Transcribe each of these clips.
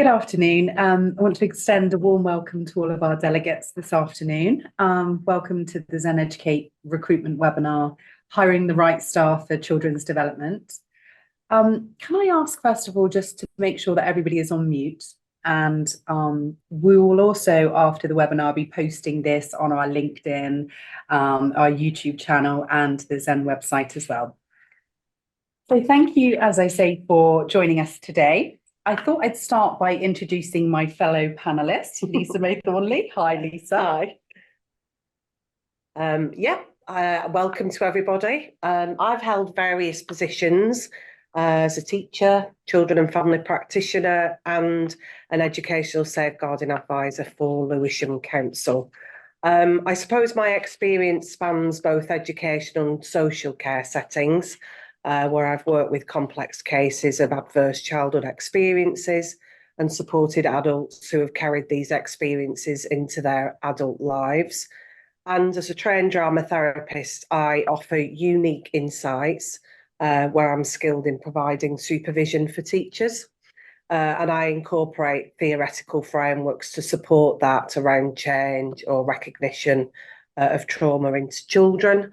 Good afternoon. I want to extend a warm welcome to all of our delegates this afternoon. Welcome to the Zen Educate recruitment webinar, Hiring the Right Staff for Children's Development. Can I ask, first of all, just to make sure that everybody is on mute? And we will also, after the webinar, be posting this on our LinkedIn, our YouTube channel, and the Zen website as well. So thank you, as I say, for joining us today. I thought I'd start by introducing my fellow panelists, Lisa May Thornley. Hi, Lisa. Hi. Welcome to everybody. I've held various positions as a teacher, children and family practitioner, and an educational safeguarding advisor for Lewisham Council. I suppose my experience spans both educational and social care settings, where I've worked with complex cases of adverse childhood experiences and supported adults who have carried these experiences into their adult lives. And as a trained drama therapist, I offer unique insights where I'm skilled in providing supervision for teachers. And I incorporate theoretical frameworks to support that around change or recognition of trauma into children.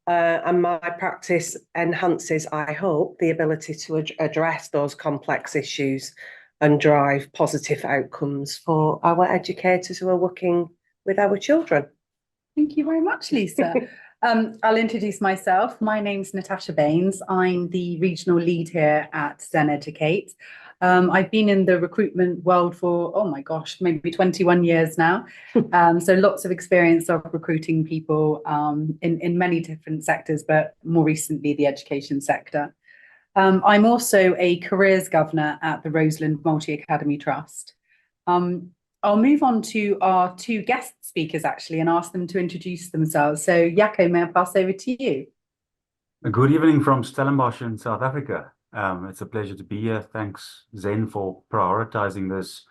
And my practice enhances, I hope, the ability to address those complex issues and drive positive outcomes for our educators who are working with our children. Thank you very much, Lisa. I'll introduce myself. My name's Natasha Baines. I'm the regional lead here at Zen Educate. I've been in the recruitment world for, oh my gosh, maybe 21 years now. So lots of experience of recruiting people in many different sectors, but more recently the education sector. I'm also a careers governor at the Roseland Multi-Academy Trust. I'll move on to our two guest speakers actually and ask them to introduce themselves. So Jaco, may I pass over to you? Good evening from Stellenbosch in South Africa. It's a pleasure to be here. Thanks, Zen, for prioritizing this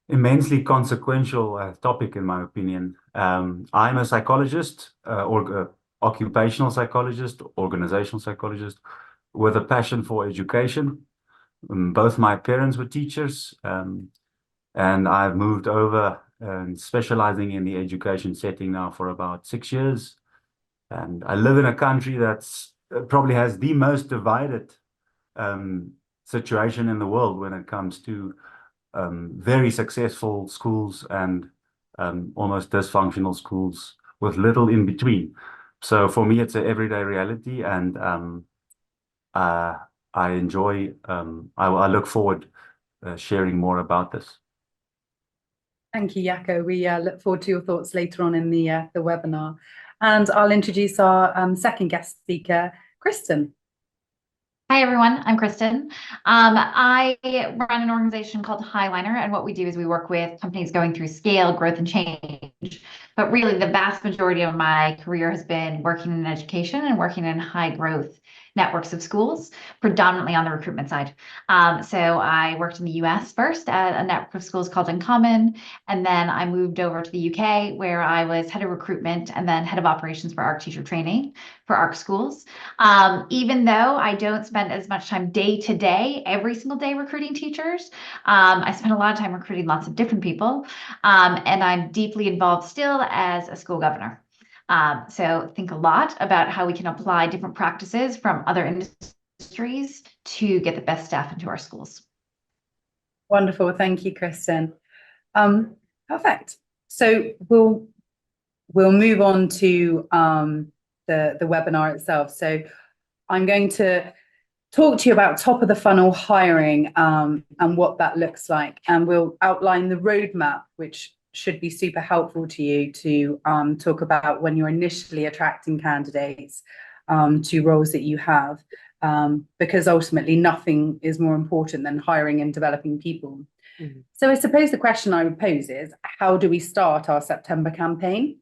immensely consequential topic, in my opinion. I'm a psychologist, occupational psychologist, organizational psychologist, with a passion for education. Both my parents were teachers, and I've moved over and specializing in the education setting now for about 6 years. And I live in a country that's probably has the most divided situation in the world when it comes to very successful schools and almost dysfunctional schools with little in between. So for me, it's an everyday reality, and I enjoy, I look forward sharing more about this. Thank you, Jaco. We look forward to your thoughts later on in the webinar. And I'll introduce our second guest speaker, Kristen. Hi, everyone. I'm Kristen. I run an organization called Highliner, and what we do is we work with companies going through scale, growth, and change. But really, the vast majority of my career has been working in education and working in high growth networks of schools, predominantly on the recruitment side. So I worked in the US first at a network of schools called Uncommon, and then I moved over to the UK where I was head of recruitment and then head of operations for ARC teacher training for ARC schools. Even though I don't spend as much time day to day, every single day recruiting teachers, I spend a lot of time recruiting lots of different people, and I'm deeply involved still as a school governor. So think a lot about how we can apply different practices from other industries to get the best staff into our schools. Wonderful. Thank you, Kristen. Perfect. So we'll move on to the webinar itself. So I'm going to talk to you about top of the funnel hiring and what that looks like. And we'll outline the roadmap, which should be super helpful to you to talk about when you're initially attracting candidates to roles that you have, because ultimately nothing is more important than hiring and developing people. Mm-hmm. So I suppose the question I would pose is, how do we start our September campaign?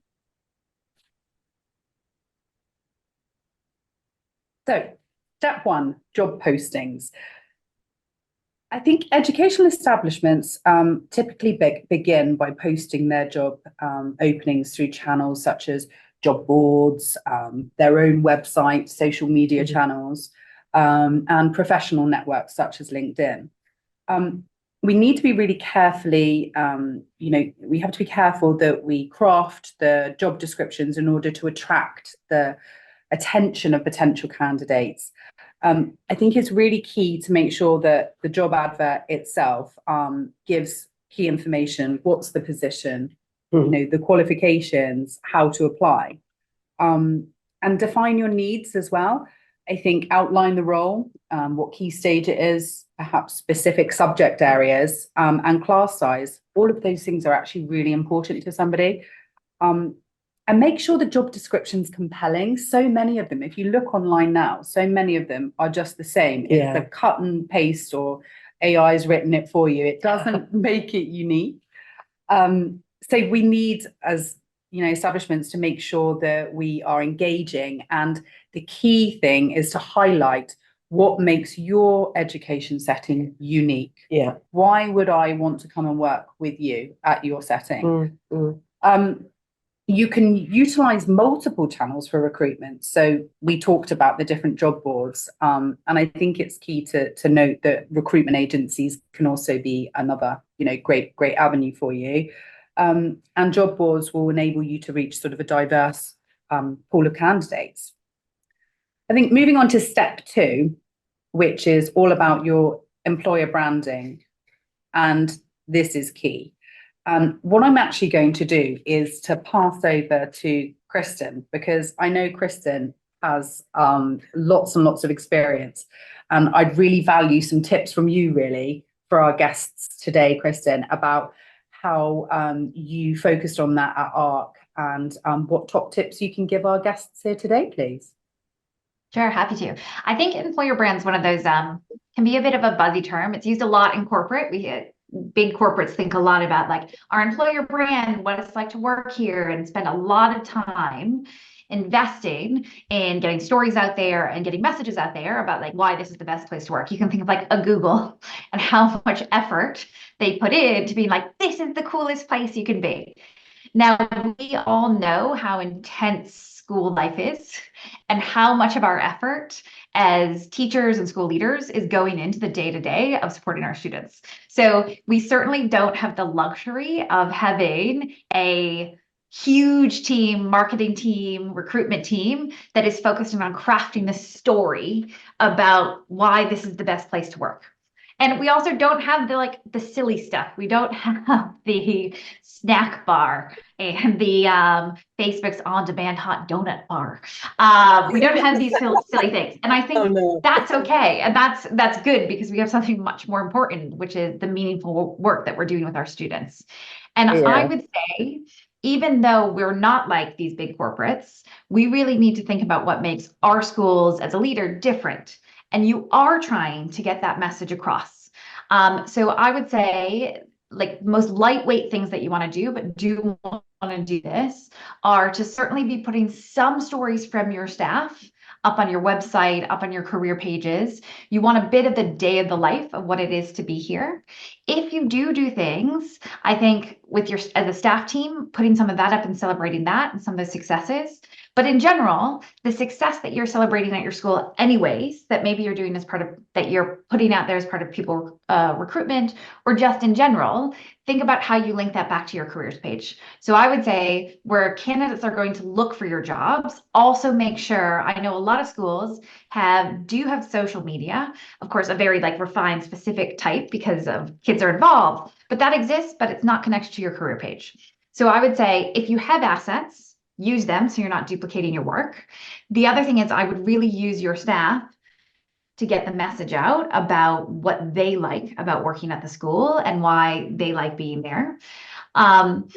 So step one, job postings. I think educational establishments typically begin by posting their job openings through channels such as job boards, their own website, social media channels, and professional networks such as LinkedIn. we need to be really carefully, we have to be careful that we craft the job descriptions in order to attract the attention of potential candidates. I think it's really key to make sure that the job advert itself gives key information. What's the position, the qualifications, how to apply, and define your needs as well. I think outline the role, what key stage it is, perhaps specific subject areas, and class size. All of those things are actually really important to somebody. And make sure the job description's compelling. So many of them, if you look online now, so many of them are just the same. Yeah. It's the cut and paste or AI's written it for you. It doesn't make it unique. So we need, as establishments, to make sure that we are engaging. And the key thing is to highlight what makes your education setting unique. Yeah. Why would I want to come and work with you at your setting? You can utilize multiple channels for recruitment. So we talked about the different job boards. And I think it's key to note that recruitment agencies can also be another, great avenue for you. And job boards will enable you to reach sort of a diverse pool of candidates. I think moving on to step 2, which is all about your employer branding. And this is key. What I'm actually going to do is to pass over to Kristen, because I know Kristen has lots and lots of experience. And I'd really value some tips from you, really, for our guests today, Kristen, about how you focused on that at ARC, and what top tips you can give our guests here today, please. Sure, happy to. I think employer brand is one of those can be a bit of a buzzy term. It's used a lot in corporate. Big corporates think a lot about like our employer brand, what it's like to work here, and spend a lot of time investing in getting stories out there and getting messages out there about like why this is the best place to work. You can think of like a Google and how much effort they put in to be like, this is the coolest place you can be. Now, we all know how intense school life is and how much of our effort as teachers and school leaders is going into the day-to-day of supporting our students. So we certainly don't have the luxury of having a huge team, marketing team, recruitment team that is focused on crafting the story about why this is the best place to work. And we also don't have the silly stuff. We don't have the snack bar and the Facebook's on-demand hot donut bar. We don't have these silly things. And I think that's okay. And that's good, because we have something much more important, which is the meaningful work that we're doing with our students. And I would say, even though we're not like these big corporates, we really need to think about what makes our schools as a leader different. And you are trying to get that message across. So I would say, like, most lightweight things that you want to do, but do want to do this, are to certainly be putting some stories from your staff up on your website, up on your career pages. You want a bit of the day of the life of what it is to be here. If you do things, I think with your, as a staff team, putting some of that up and celebrating that and some of the successes. But in general, the success that you're celebrating at your school anyways, that maybe you're doing as part of, that you're putting out there as part of people recruitment, or just in general, think about how you link that back to your careers page. So I would say, where candidates are going to look for your jobs, also make sure, I know a lot of schools do have social media, of course, a very refined specific type because of kids are involved, but that exists, but it's not connected to your career page. So I would say, if you have assets, use them so you're not duplicating your work. The other thing is, I would really use your staff to get the message out about what they like about working at the school and why they like being there. And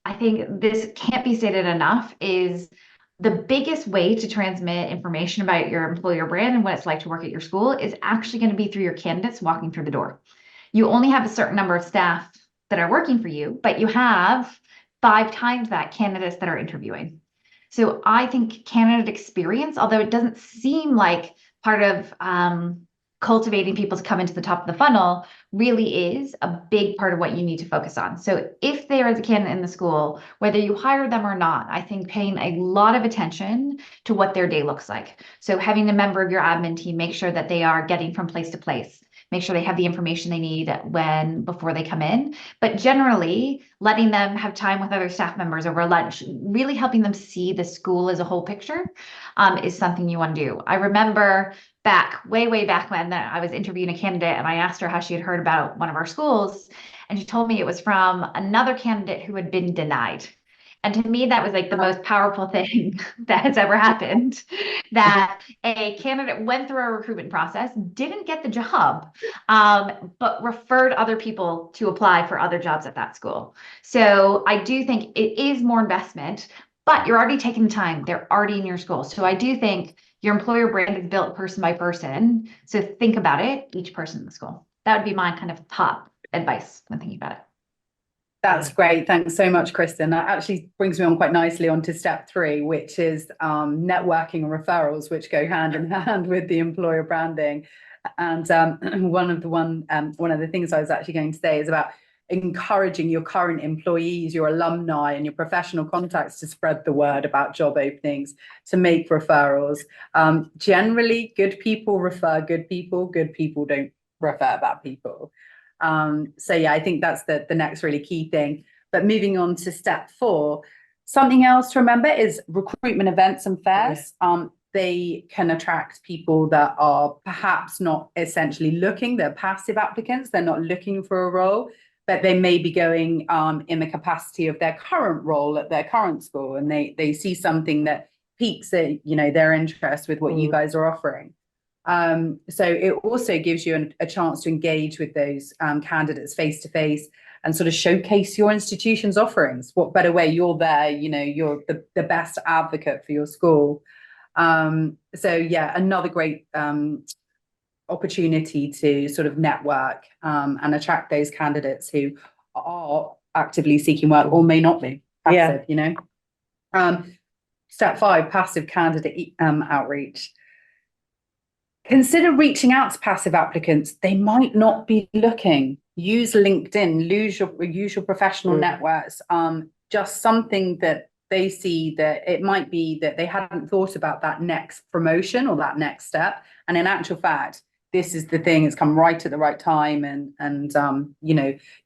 I think this can't be stated enough, is the biggest way to transmit information about your employer brand and what it's like to work at your school is actually going to be through your candidates walking through the door. You only have a certain number of staff that are working for you, but you have 5 times that candidates that are interviewing. So I think candidate experience, although it doesn't seem like part of cultivating people to come into the top of the funnel, really is a big part of what you need to focus on. So if there is a candidate in the school, whether you hire them or not, I think paying a lot of attention to what their day looks like. So having a member of your admin team make sure that they are getting from place to place, make sure they have the information they need before they come in. But generally, letting them have time with other staff members over lunch, really helping them see the school as a whole picture, is something you want to do. I remember way back when I was interviewing a candidate, and I asked her how she had heard about one of our schools, and she told me it was from another candidate who had been denied. And to me, that was like the most powerful thing that has ever happened, that a candidate went through our recruitment process, didn't get the job, but referred other people to apply for other jobs at that school. So I do think it is more investment, but you're already taking the time. They're already in your school. So I do think your employer brand is built person by person. So think about it, each person in the school. That would be my kind of top advice when thinking about it. That's great. Thanks so much, Kristen. That actually brings me on quite nicely onto step 3, which is networking and referrals, which go hand in hand with the employer branding. And one of the things I was actually going to say is about encouraging your current employees, your alumni, and your professional contacts to spread the word about job openings, to make referrals. Generally, good people refer good people. Good people don't refer bad people. So yeah, I think that's the next really key thing. But moving on to step 4, something else to remember is recruitment events and fairs. Yeah. They can attract people that are perhaps not essentially looking, they're passive applicants, they're not looking for a role, but they may be going in the capacity of their current role at their current school, and they see something that piques their interest with what you guys are offering. So it also gives you a chance to engage with those candidates face to face and sort of showcase your institution's offerings. What better way? You're there, you're the best advocate for your school. So yeah, another great opportunity to sort of network and attract those candidates who are actively seeking work or may not be passive, Step 5, passive candidate outreach. Consider reaching out to passive applicants. They might not be looking. Use LinkedIn, use your professional networks. Just something that they see that it might be that they hadn't thought about that next promotion or that next step. And in actual fact, this is the thing, it's come right at the right time. And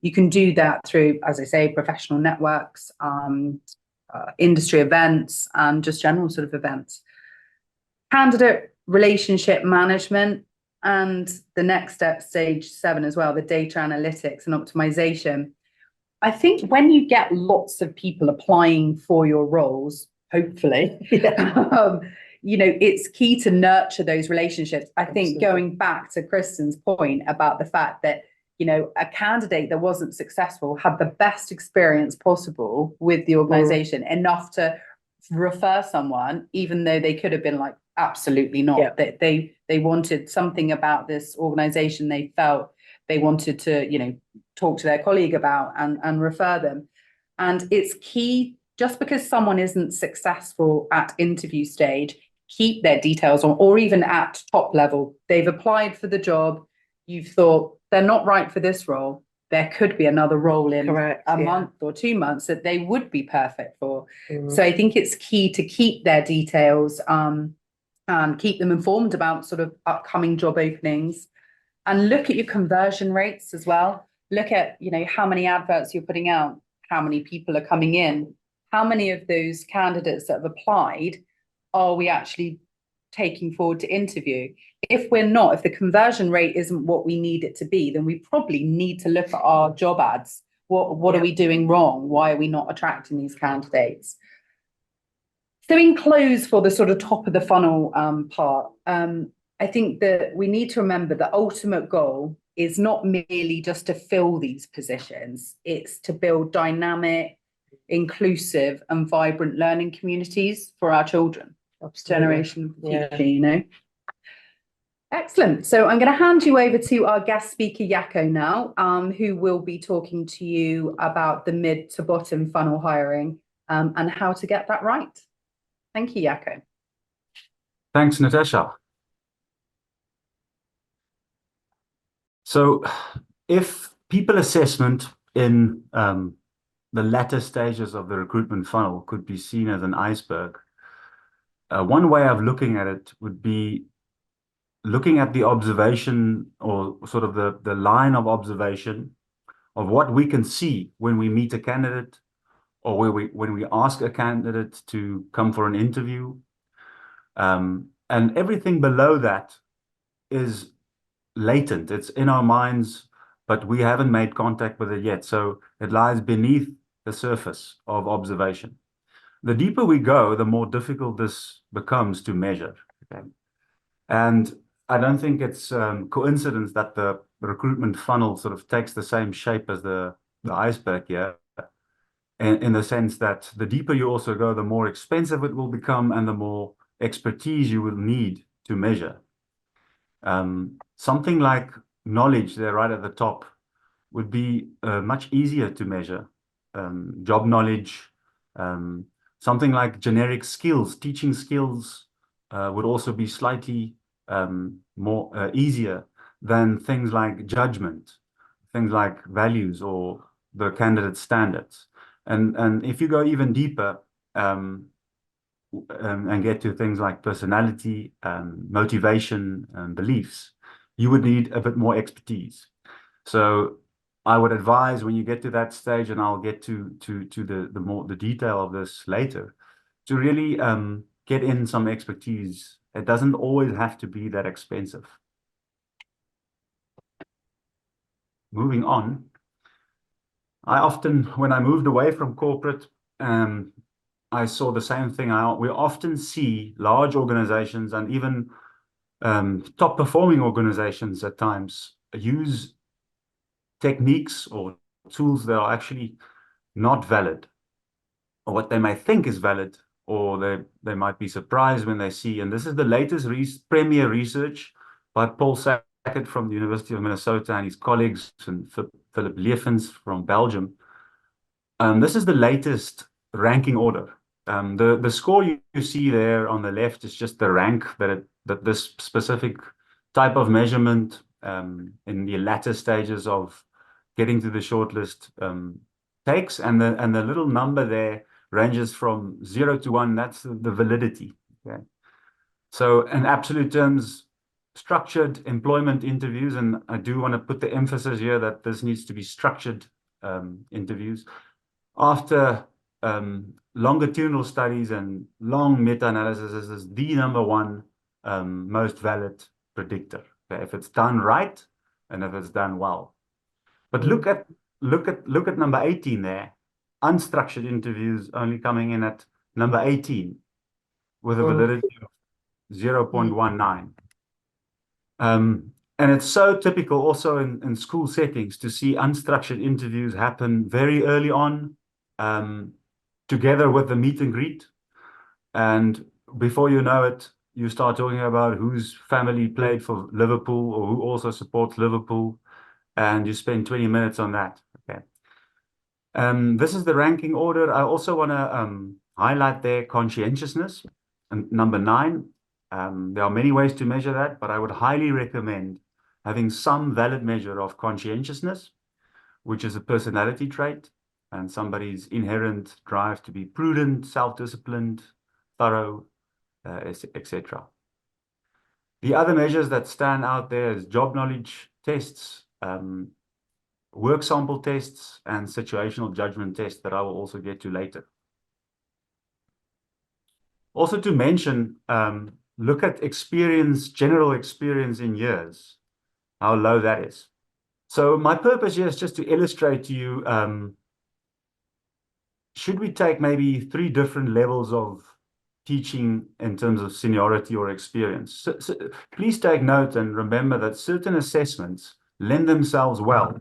you can do that through, as I say, professional networks, industry events, and just general sort of events. Candidate relationship management, and the next step, stage 7 as well, the data analytics and optimization. I think when you get lots of people applying for your roles, hopefully, it's key to nurture those relationships. I think going back to Kristen's point about the fact that, a candidate that wasn't successful had the best experience possible with the organization, enough to refer someone, even though they could have been like, absolutely not. That they wanted something about this organization, they felt they wanted to talk to their colleague about and refer them. And it's key, just because someone isn't successful at interview stage, keep their details on, or even at top level. They've applied for the job, you've thought they're not right for this role, there could be another role in a month or 2 months that they would be perfect for. So I think it's key to keep their details, keep them informed about sort of upcoming job openings, and look at your conversion rates as well. Look at, how many adverts you're putting out, how many people are coming in, how many of those candidates that have applied are we actually taking forward to interview. If we're not, if the conversion rate isn't what we need it to be, then we probably need to look at our job ads. What are we doing wrong? Why are we not attracting these candidates? So in close, for the sort of top of the funnel part, I think that we need to remember the ultimate goal is not merely just to fill these positions, it's to build dynamic, inclusive and vibrant learning communities for our children. Generation of the future, Excellent. So I'm going to hand you over to our guest speaker, Jaco, now, who will be talking to you about the mid to bottom funnel hiring and how to get that right. Thank you, Jaco. Thanks, Natasha. So if people assessment in the latter stages of the recruitment funnel could be seen as an iceberg, one way of looking at it would be looking at the observation, or sort of the line of observation of what we can see when we meet a candidate, or when we ask a candidate to come for an interview. And everything below that is latent. It's in our minds, but we haven't made contact with it yet. So it lies beneath the surface of observation. The deeper we go, the more difficult this becomes to measure. Okay? And I don't think it's coincidence that the recruitment funnel sort of takes the same shape as the iceberg here, in the sense that the deeper you also go, the more expensive it will become and the more expertise you will need to measure. Something like knowledge there right at the top would be much easier to measure. Job knowledge, something like generic skills, teaching skills would also be slightly more easier than things like judgment, things like values or the candidate standards. And if you go even deeper and get to things like personality, motivation, and beliefs, you would need a bit more expertise. So I would advise, when you get to that stage, and I'll get to the detail of this later, to really get in some expertise. It doesn't always have to be that expensive. Moving on, I often, when I moved away from corporate, I saw the same thing. We often see large organizations and even top performing organizations at times use techniques or tools that are actually not valid, or what they may think is valid, or they might be surprised when they see. And this is the latest RePremier Research by Paul Sackett from the University of Minnesota and his colleagues, and Philip Leffens from Belgium. This is the latest ranking order. The score you see there on the left is just the rank that this specific type of measurement in the latter stages of getting to the shortlist takes, and the little number there ranges from 0 to 1. That's the validity. Okay, so in absolute terms, structured employment interviews, and I do want to put the emphasis here that this needs to be structured interviews. After longitudinal studies and long meta-analysis, is the number one most valid predictor. Okay? If it's done right and if it's done well. But look at number 18 there. Unstructured interviews only coming in at number 18 with a validity of 0.19. And it's so typical also in school settings to see unstructured interviews happen very early on, together with the meet and greet. And before you know it, you start talking about whose family played for Liverpool or who also supports Liverpool, and you spend 20 minutes on that. Okay. This is the ranking order. I also want to highlight there conscientiousness, and number 9. There are many ways to measure that, but I would highly recommend having some valid measure of conscientiousness, which is a personality trait and somebody's inherent drive to be prudent, self-disciplined, thorough, etc. The other measures that stand out there is job knowledge tests, work sample tests, and situational judgment tests that I will also get to later. Also to mention, look at experience, general experience in years, how low that is. So my purpose here is just to illustrate to you, should we take maybe 3 different levels of teaching in terms of seniority or experience? So please take note and remember that certain assessments lend themselves well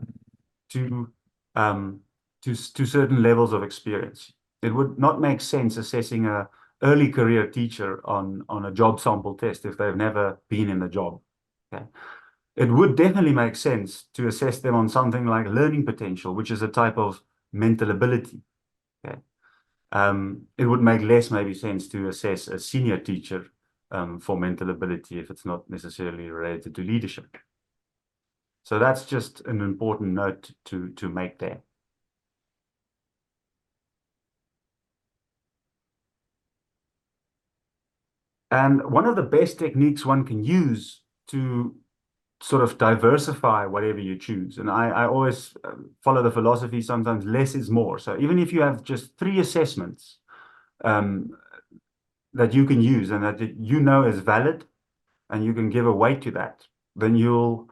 to certain levels of experience. It would not make sense assessing a early career teacher on a job sample test if they've never been in the job. Okay. It would definitely make sense to assess them on something like learning potential, which is a type of mental ability. Okay. It would make less maybe sense to assess a senior teacher for mental ability if it's not necessarily related to leadership. So that's just an important note to make there. And one of the best techniques one can use to sort of diversify whatever you choose. And I always follow the philosophy, sometimes less is more. So even if you have just 3 assessments that you can use and that you know is valid, and you can give a weight to that, then you'll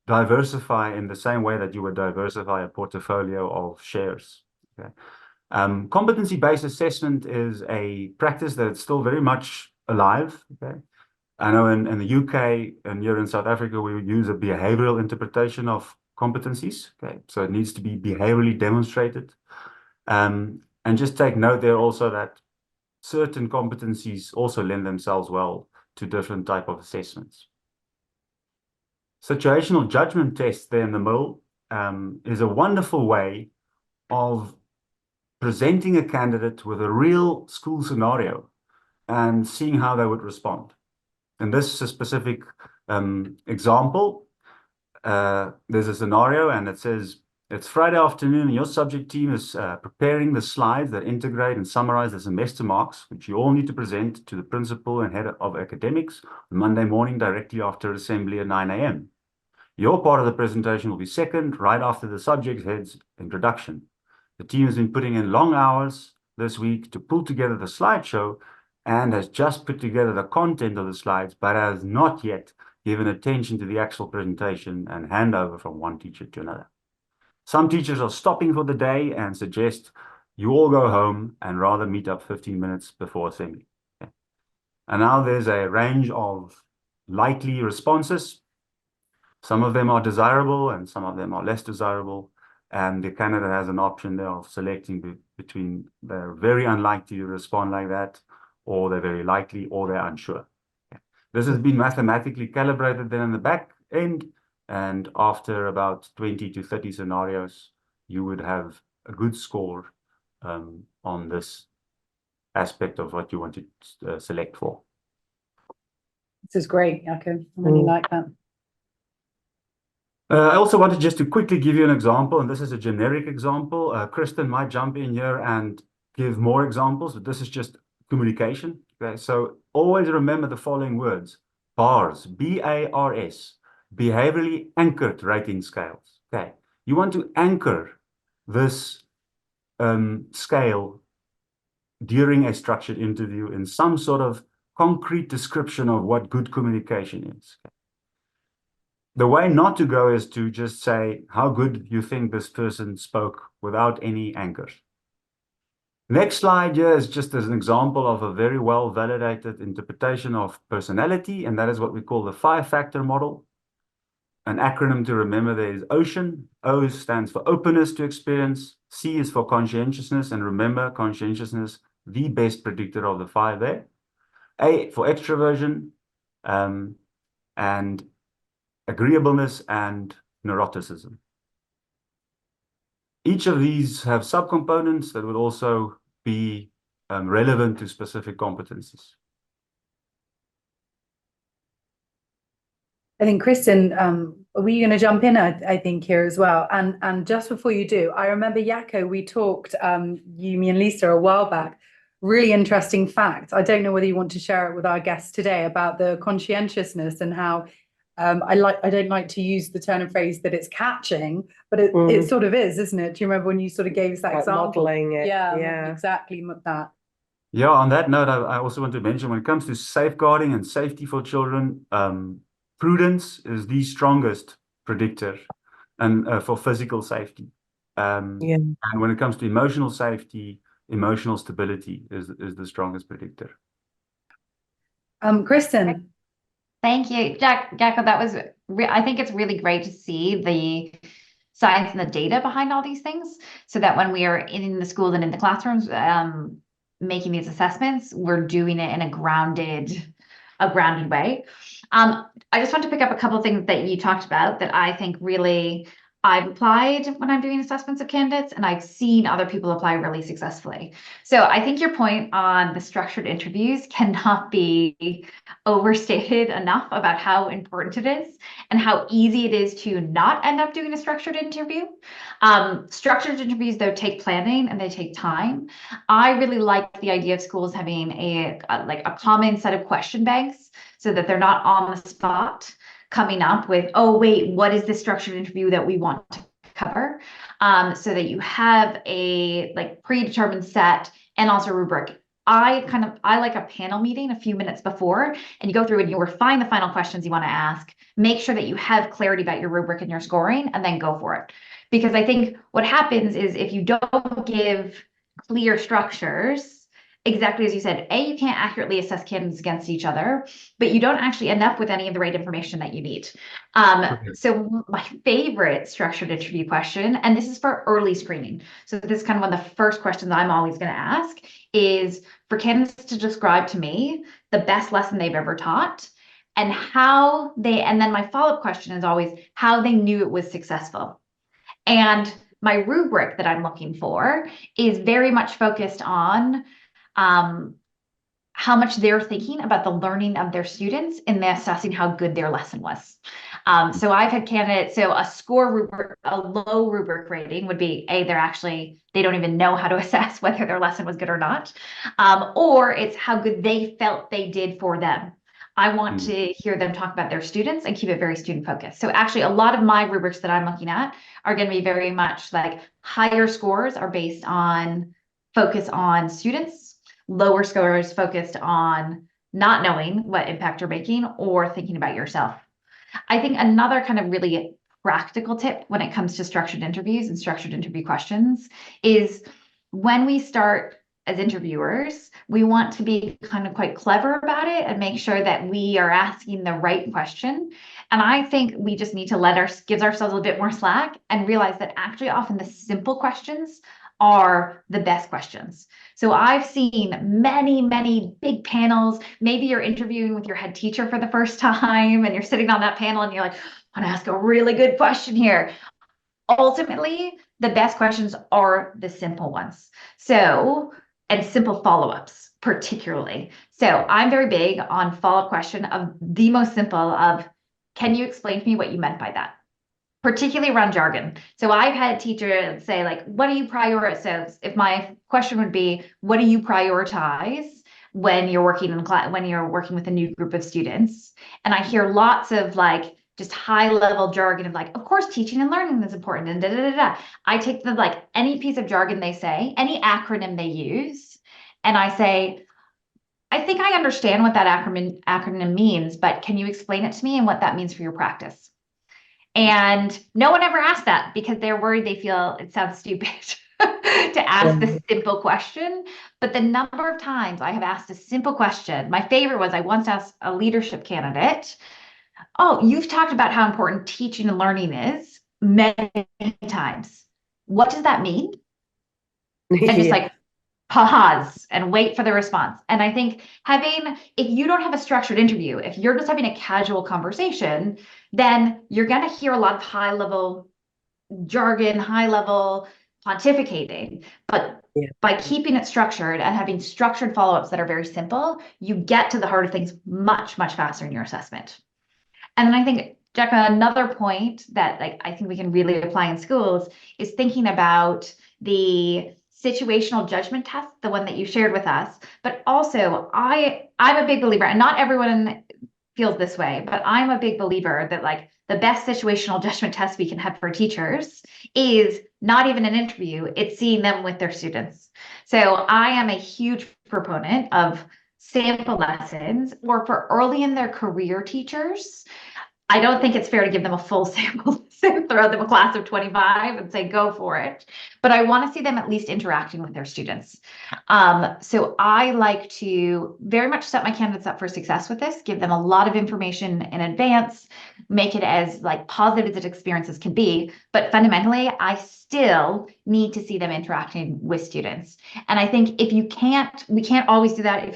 diversify in the same way that you would diversify a portfolio of shares. Okay. Competency-based assessment is a practice that's still very much alive. Okay. I know in the UK and here in South Africa, we would use a behavioral interpretation of competencies. Okay. So it needs to be behaviorally demonstrated. And just take note there also that certain competencies also lend themselves well to different type of assessments. Situational judgment test there in the middle is a wonderful way of presenting a candidate with a real school scenario and seeing how they would respond. In this specific example, there's a scenario and it says, it's Friday afternoon and your subject team is preparing the slides that integrate and summarize the semester marks, which you all need to present to the principal and head of academics on Monday morning directly after assembly at 9 a.m. Your part of the presentation will be second, right after the subject head's introduction. The team has been putting in long hours this week to pull together the slideshow and has just put together the content of the slides, but has not yet given attention to the actual presentation and handover from one teacher to another. Some teachers are stopping for the day and suggest you all go home and rather meet up 15 minutes before assembly. Okay. And now there's a range of likely responses. Some of them are desirable and some of them are less desirable. And the candidate has an option there of selecting between they're very unlikely to respond like that, or they're very likely, or they're unsure. Okay. This has been mathematically calibrated then in the back end. And after about 20 to 30 scenarios, you would have a good score on this aspect of what you want to select for. This is great, Jaco. I really like that. I also wanted just to quickly give you an example, and this is a generic example. Kristen might jump in here and give more examples, but this is just communication. Okay, so always remember the following words: BARS, B-A-R-S. Behaviorally anchored rating scales. Okay, you want to anchor this scale during a structured interview in some sort of concrete description of what good communication is. Okay. The way not to go is to just say how good you think this person spoke without any anchors. Next slide here is just as an example of a very well validated interpretation of personality, and that is what we call the 5-factor model. An acronym to remember there is OCEAN. O stands for openness to experience. C is for conscientiousness. And remember, conscientiousness, the best predictor of the 5 there. A for extroversion, and agreeableness and neuroticism. Each of these have subcomponents that would also be relevant to specific competencies. I think, Kristen, were you going to jump in, I think, here as well? And just before you do, I remember, Jaco, we talked, you, me and Lisa, a while back, really interesting fact. I don't know whether you want to share it with our guests today about the conscientiousness and how I don't like to use the turn of phrase that it's catching, but it sort of is, isn't it? Do you remember when you sort of gave us that example? Modeling it. Yeah, exactly that. Yeah, on that note, I also want to mention when it comes to safeguarding and safety for children, prudence is the strongest predictor and for physical safety. And when it comes to emotional safety, emotional stability is the strongest predictor. Kristen. Thank you, Jaco. That was, I think it's really great to see the science and the data behind all these things, so that when we are in the schools and in the classrooms making these assessments, we're doing it in a grounded way. I just want to pick up a couple of things that you talked about that I think really I've applied when I'm doing assessments of candidates, and I've seen other people apply really successfully. So I think your point on the structured interviews cannot be overstated enough about how important it is and how easy it is to not end up doing a structured interview. Structured interviews, though, take planning and they take time. I really like the idea of schools having a common set of question banks so that they're not on the spot coming up with, oh, wait, what is the structured interview that we want to cover? So that you have a like predetermined set and also rubric. I like a panel meeting a few minutes before, and you go through and you refine the final questions you want to ask, make sure that you have clarity about your rubric and your scoring, and then go for it. Because I think what happens is if you don't give clear structures, exactly as you said, you can't accurately assess candidates against each other, but you don't actually end up with any of the right information that you need. So my favorite structured interview question, and this is for early screening. So this is kind of one of the first questions I'm always going to ask, is for candidates to describe to me the best lesson they've ever taught and and then my follow-up question is always how they knew it was successful. And my rubric that I'm looking for is very much focused on how much they're thinking about the learning of their students and assessing how good their lesson was. So I've had candidates, so a score rubric, a low rubric rating would be they don't even know how to assess whether their lesson was good or not. Or it's how good they felt they did for them. I want to hear them talk about their students and keep it very student focused. So actually a lot of my rubrics that I'm looking at are going to be very much like higher scores are based on focus on students, lower scores focused on not knowing what impact you're making or thinking about yourself. I think another kind of really practical tip when it comes to structured interviews and structured interview questions is when we start as interviewers, we want to be kind of quite clever about it and make sure that we are asking the right question. And I think we just need to give ourselves a bit more slack and realize that actually often the simple questions are the best questions. So I've seen many, many big panels. Maybe you're interviewing with your head teacher for the first time and you're sitting on that panel and you're like, I want to ask a really good question here. Ultimately, the best questions are the simple ones. And simple follow-ups particularly. So I'm very big on follow-up question of the most simple of, can you explain to me what you meant by that? Particularly around jargon. So I've had teachers say like, what do you prioritize? So if my question would be, what do you prioritize when you're working in class, when you're working with a new group of students? And I hear lots of like, just high level jargon of like, of course, teaching and learning is important and da, da, da, da. I take the like any piece of jargon they say, any acronym they use, and I say, I think I understand what that acronym means, but can you explain it to me and what that means for your practice? And no one ever asked that because they're worried they feel it sounds stupid to ask the simple question. But the number of times I have asked a simple question, my favorite was I once asked a leadership candidate, oh, you've talked about how important teaching and learning is many times. What does that mean? And just like pause and wait for the response. And I think if you don't have a structured interview, if you're just having a casual conversation, then you're going to hear a lot of high level jargon, high level pontificating. But by keeping it structured and having structured follow-ups that are very simple, you get to the heart of things much, much faster in your assessment. And then I think, Jaco, another point that like I think we can really apply in schools is thinking about the situational judgment test, the one that you shared with us. But also, I'm a big believer, and not everyone feels this way, but I'm a big believer that like the best situational judgment test we can have for teachers is not even an interview, it's seeing them with their students. So I am a huge proponent of sample lessons, or for early in their career teachers, I don't think it's fair to give them a full sample, throw them a class of 25 and say, go for it. But I want to see them at least interacting with their students. So I like to very much set my candidates up for success with this, give them a lot of information in advance, make it as like positive as experiences can be. But fundamentally, I still need to see them interacting with students. And I think we can't always do that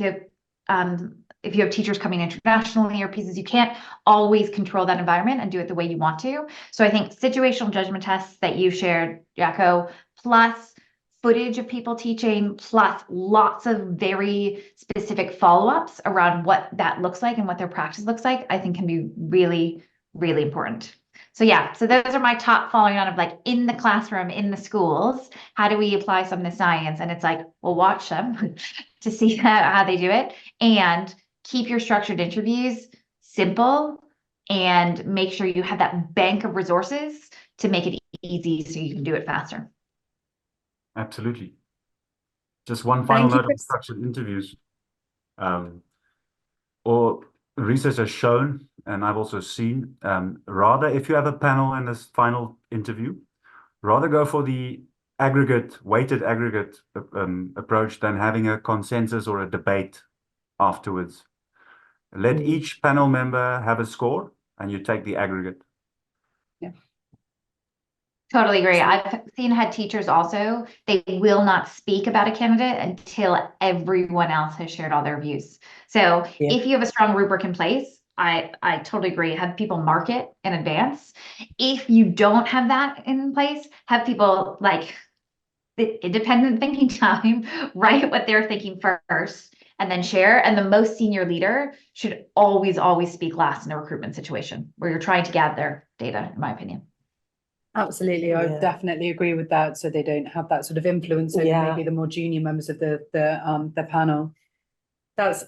if you have teachers coming internationally or pieces, you can't always control that environment and do it the way you want to. So I think situational judgment tests that you shared, Jaco, plus footage of people teaching, plus lots of very specific follow-ups around what that looks like and what their practice looks like, I think can be really, really important. So yeah, so those are my top following on of like in the classroom, in the schools, how do we apply some of the science? And it's like, well, watch them to see how they do it, and keep your structured interviews simple and make sure you have that bank of resources to make it easy so you can do it faster. Absolutely. Just one final Thank you, note on Chris. structured interviews. Or research has shown, and I've also seen, rather if you have a panel in this final interview, rather go for the weighted aggregate approach than having a consensus or a debate afterwards. Let each panel member have a score and you take the aggregate. Yeah. Totally agree. I've seen head teachers also, they will not speak about a candidate until everyone else has shared all their views. So if you have a strong rubric in place, I totally agree. Have people mark it in advance. If you don't have that in place, have people like the independent thinking time, write what they're thinking first and then share. And the most senior leader should always speak last in a recruitment situation where you're trying to gather data, in my opinion. Absolutely, I definitely agree with that. So they don't have that sort of influence over maybe the more junior members of the panel. That's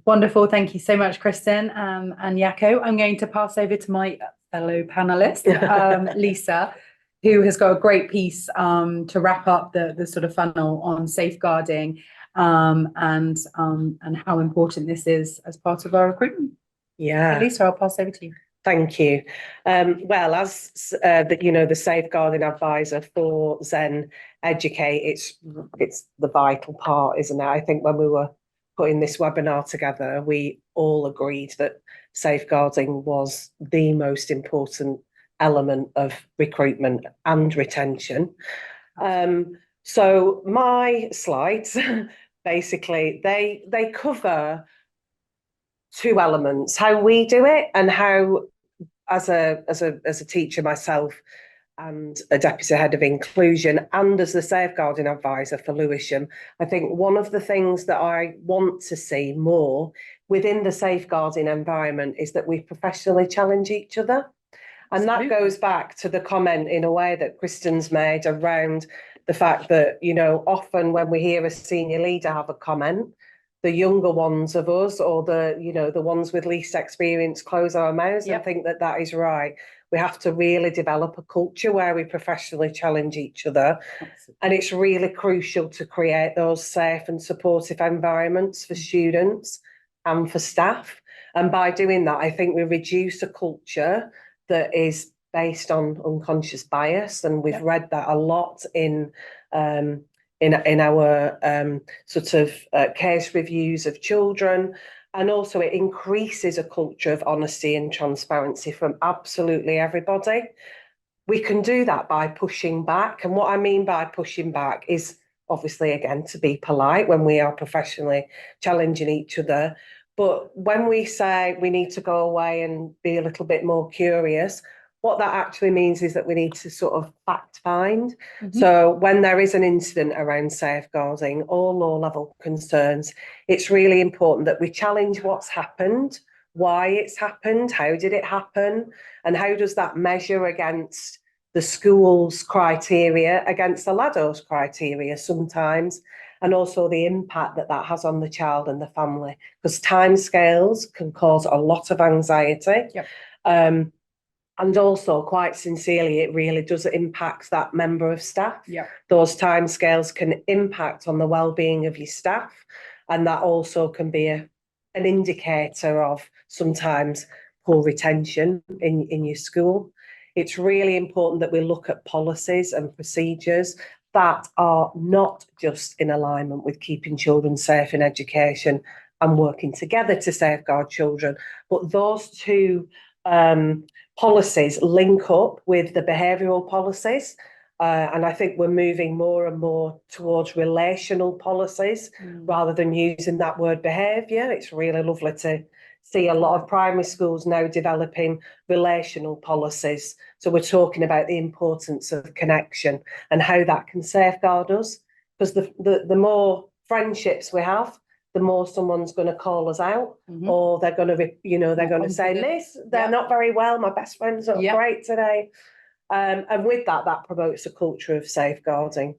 wonderful. Thank you so much, Kristen and Jaco. I'm going to pass over to my fellow panelist, Lisa, who has got a great piece to wrap up the sort of funnel on safeguarding and how important this is as part of our recruitment. So Lisa, I'll pass over to you. Thank you. Well, as the safeguarding advisor for Zen Educate, it's the vital part, isn't it? I think when we were putting this webinar together, we all agreed that safeguarding was the most important element of recruitment and retention. So my slides, basically, they cover two elements: how we do it and how, as a teacher myself and a deputy head of inclusion and as the safeguarding advisor for Lewisham, I think one of the things that I want to see more within the safeguarding environment is that we professionally challenge each other. And that goes back to the comment in a way that Kristen's made around the fact that, often when we hear a senior leader have a comment, the younger ones of us or the ones with least experience close our mouths and think that is right. We have to really develop a culture where we professionally challenge each other. Absolutely. And it's really crucial to create those safe and supportive environments for students and for staff. And by doing that, I think we reduce a culture that is based on unconscious bias. And we've read that a lot in our sort of case reviews of children. And also it increases a culture of honesty and transparency from absolutely everybody. We can do that by pushing back. And what I mean by pushing back is obviously, again, to be polite when we are professionally challenging each other. But when we say we need to go away and be a little bit more curious, what that actually means is that we need to sort of fact find. So when there is an incident around safeguarding or low-level concerns, it's really important that we challenge what's happened, why it's happened, how did it happen, and how does that measure against the school's criteria, against the LADO's criteria sometimes, and also the impact that has on the child and the family. Because timescales can cause a lot of anxiety. And also, quite sincerely, it really does impact that member of staff. Those timescales can impact on the well-being of your staff, and that also can be an indicator of sometimes poor retention in your school. It's really important that we look at policies and procedures that are not just in alignment with keeping children safe in education and working together to safeguard children, but those two policies link up with the behavioural policies. And I think we're moving more and more towards relational policies rather than using that word behaviour. It's really lovely to see a lot of primary schools now developing relational policies. So we're talking about the importance of connection and how that can safeguard us. Because the more friendships we have, the more someone's going to call us out, or they're going to, say, Miss, they're not very well. My best friend's not great today. And with that promotes a culture of safeguarding.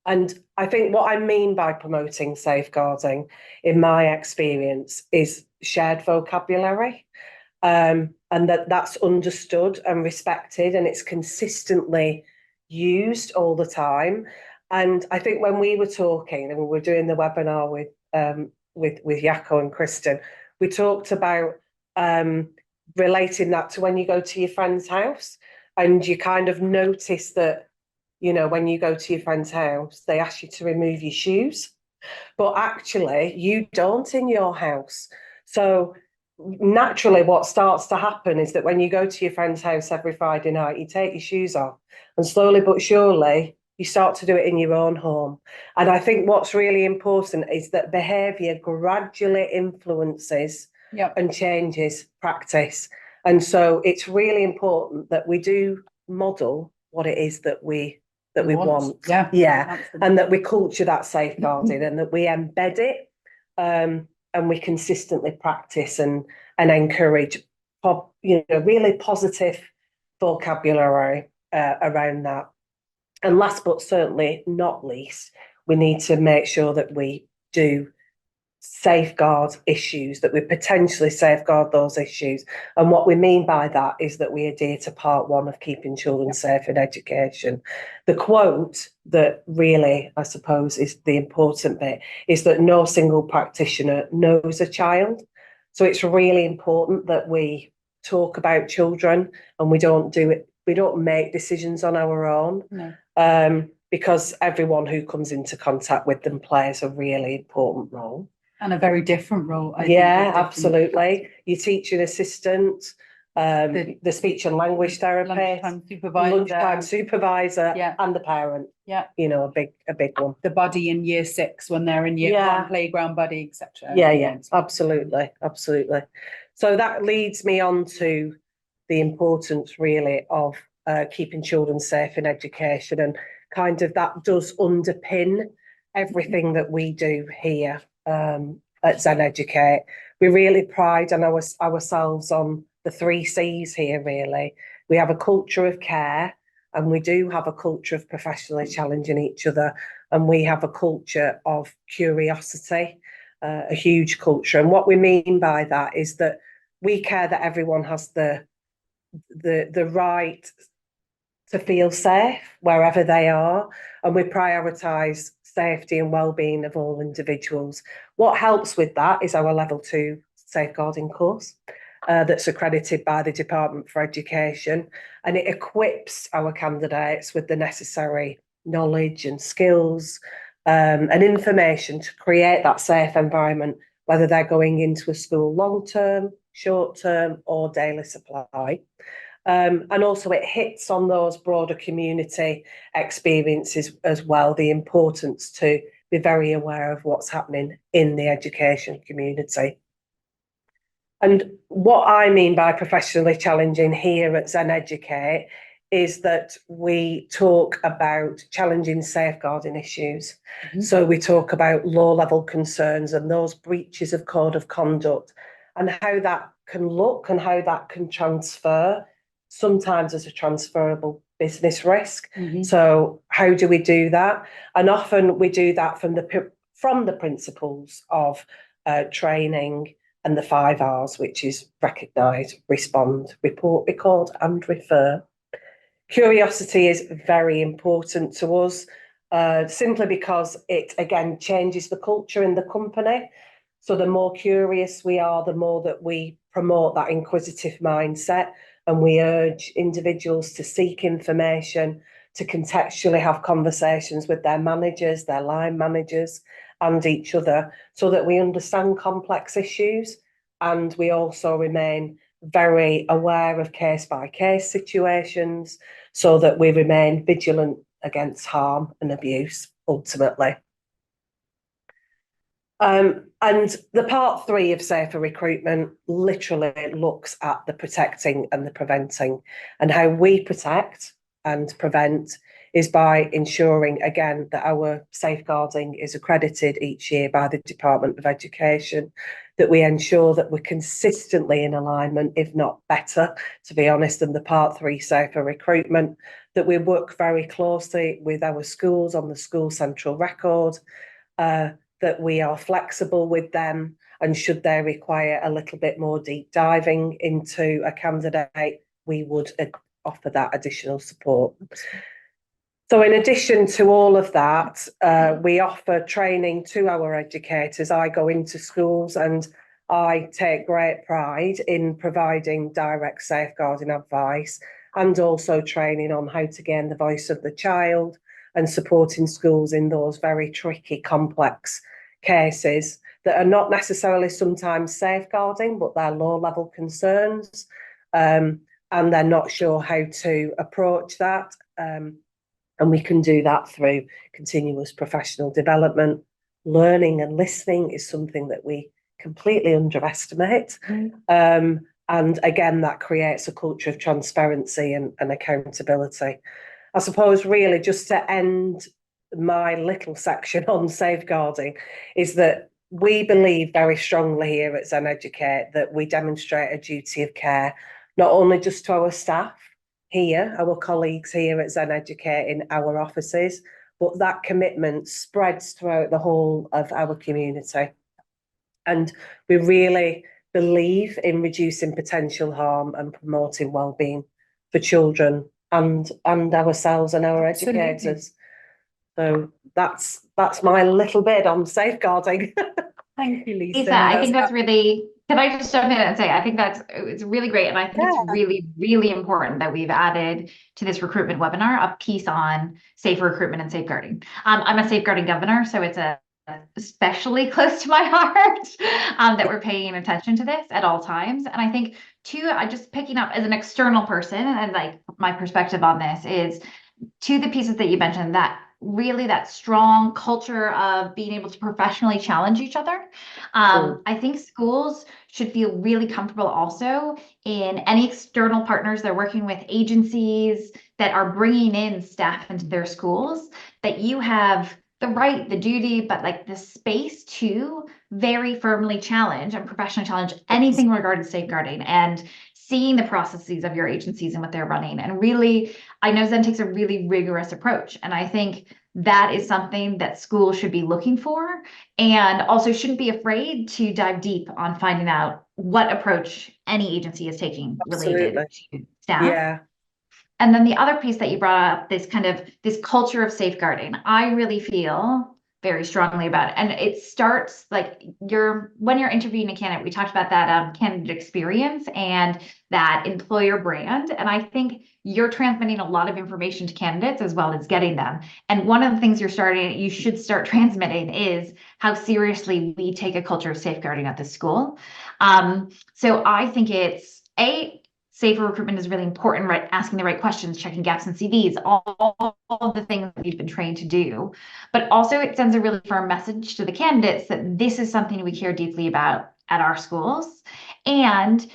And I think what I mean by promoting safeguarding, in my experience, is shared vocabulary. and that's understood and respected, and it's consistently used all the time. And I think when we were talking and we were doing the webinar with Jaco and Kristen, we talked about relating that to when you go to your friend's house and you kind of notice that, you know, when you go to your friend's house, they ask you to remove your shoes, but actually you don't in your house. So naturally what starts to happen is that when you go to your friend's house every Friday night, you take your shoes off, and slowly but surely you start to do it in your own home. And I think what's really important is that behaviour gradually influences and changes practice. And so it's really important that we do model what it is that we want. Yeah. And that we culture that safeguarding and that we embed it, and we consistently practice and encourage, you know, really positive vocabulary around that. And last but certainly not least, we need to make sure that we do safeguard issues, that we potentially safeguard those issues. And what we mean by that is that we adhere to part 1 of keeping children safe in education. The quote that really, I suppose, is the important bit is that no single practitioner knows a child. So it's really important that we talk about children and we don't make decisions on our own. Because everyone who comes into contact with them plays a really important role. And a very different role. I think, absolutely. Your teaching assistant, the speech and language therapist, lunchtime supervisor, and the parent. You know, a big one. The buddy in year 6 when they're in year 1, playground buddy, etc. Absolutely. So that leads me on to the importance really of keeping children safe in education, and kind of that does underpin everything that we do here at Zen Educate. We really pride on ourselves on the 3 C's here, really. We have a culture of care, and we do have a culture of professionally challenging each other, and we have a culture of curiosity, a huge culture. And what we mean by that is that we care that everyone has the right to feel safe wherever they are, and we prioritise safety and well-being of all individuals. What helps with that is our level 2 safeguarding course that's accredited by the Department for Education, and it equips our candidates with the necessary knowledge and skills and information to create that safe environment, whether they're going into a school long-term, short-term or daily supply. And also it hits on those broader community experiences as well, the importance to be very aware of what's happening in the education community. And what I mean by professionally challenging here at Zen Educate is that we talk about challenging safeguarding issues. So we talk about low-level concerns and those breaches of code of conduct and how that can look and how that can transfer, sometimes as a transferable business risk. So how do we do that? And often we do that from the principles of training and the 5 R's, which is recognise, respond, report, record and refer. Curiosity is very important to us, simply because it again changes the culture in the company. So the more curious we are, the more that we promote that inquisitive mindset, and we urge individuals to seek information, to contextually have conversations with their managers, their line managers, and each other, so that we understand complex issues, and we also remain very aware of case-by-case situations, so that we remain vigilant against harm and abuse, ultimately. And the part 3 of Safer Recruitment literally looks at the protecting and the preventing, and how we protect and prevent is by ensuring, again, that our safeguarding is accredited each year by the Department of Education, that we ensure that we're consistently in alignment, if not better, to be honest, than the part 3 Safer Recruitment, that we work very closely with our schools on the school central record, that we are flexible with them and should they require a little bit more deep diving into a candidate, we would offer that additional support. So in addition to all of that, we offer training to our educators. I go into schools and I take great pride in providing direct safeguarding advice and also training on how to gain the voice of the child and supporting schools in those very tricky, complex cases that are not necessarily sometimes safeguarding, but they're low-level concerns, and they're not sure how to approach that. And we can do that through continuous professional development. Learning and listening is something that we completely underestimate. And again, that creates a culture of transparency and accountability. I suppose really just to end my little section on safeguarding is that we believe very strongly here at Zen Educate that we demonstrate a duty of care, not only just to our staff here, our colleagues here at Zen Educate in our offices, but that commitment spreads throughout the whole of our community. And we really believe in reducing potential harm and promoting well-being for children and ourselves and our educators. So that's my little bit on safeguarding. Thank you, Lisa. Lisa, I think that's really, can I just jump in and say, I think it's really great. And I think it's really, really important that we've added to this recruitment webinar a piece on safe recruitment and safeguarding. I'm a safeguarding governor, so it's especially close to my heart that we're paying attention to this at all times. And I think too, I just picking up as an external person and like my perspective on this is to the pieces that you mentioned, that really that strong culture of being able to professionally challenge each other. I think schools should feel really comfortable also in any external partners they're working with, agencies that are bringing in staff into their schools, that you have the right, the duty, but like the space to very firmly challenge and professionally challenge anything regarding safeguarding and seeing the processes of your agencies and what they're running. And really, I know Zen takes a really rigorous approach. And I think that is something that schools should be looking for and also shouldn't be afraid to dive deep on finding out what approach any agency is taking related to staff. Yeah. And then the other piece that you brought up, this kind of this culture of safeguarding, I really feel very strongly about it. And it starts like when you're interviewing a candidate, we talked about that candidate experience and that employer brand. And I think you're transmitting a lot of information to candidates as well as getting them. And one of the things you should start transmitting is how seriously we take a culture of safeguarding at this school. So I think it's safer recruitment is really important, right? Asking the right questions, checking gaps in CVs, all the things that you've been trained to do. But also it sends a really firm message to the candidates that this is something we care deeply about at our schools. And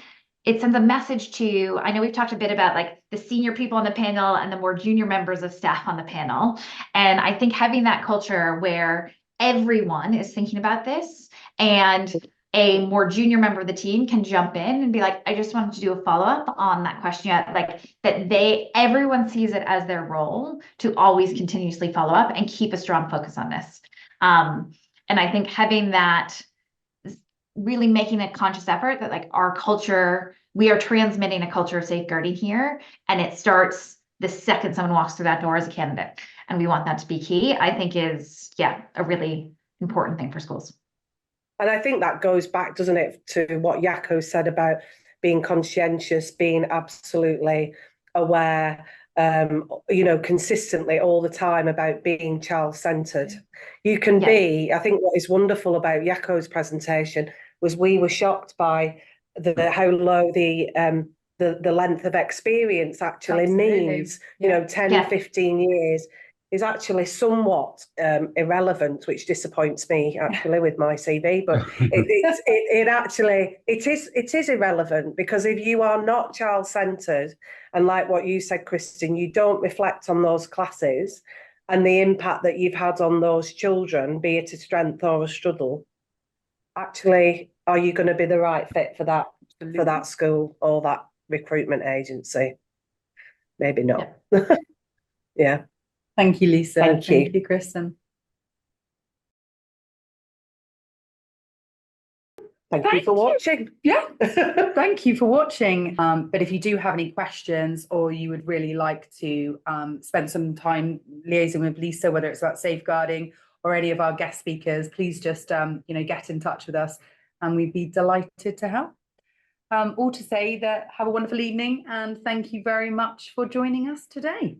it sends a message to, I know we've talked a bit about like the senior people on the panel and the more junior members of staff on the panel. And I think having that culture where everyone is thinking about this and a more junior member of the team can jump in and be like, I just wanted to do a follow-up on that question. Like that everyone sees it as their role to always continuously follow up and keep a strong focus on this. And I think having that, really making a conscious effort that like our culture, we are transmitting a culture of safeguarding here. And it starts the second someone walks through that door as a candidate. And we want that to be key, I think is, a really important thing for schools. And I think that goes back, doesn't it, to what Jaco said about being conscientious, being absolutely aware, consistently all the time about being child-centred. You can be, I think what is wonderful about Jaco's presentation was we were shocked by how low the length of experience actually means, 10, 15 years. Is actually somewhat irrelevant, which disappoints me actually with my CV. But it is irrelevant because if you are not child-centred and like what you said, Kristen, you don't reflect on those classes and the impact that you've had on those children, be it a strength or a struggle. Actually, are you going to be the right fit for that school or that recruitment agency? Maybe not. Yeah. Thank you, Lisa. Thank you. Thank you, Kristen. Thank you for watching. Yeah, thank you for watching. But if you do have any questions, or you would really like to spend some time liaising with Lisa, whether it's about safeguarding or any of our guest speakers, please just get in touch with us, and we'd be delighted to help. All to say that have a wonderful evening, and thank you very much for joining us today.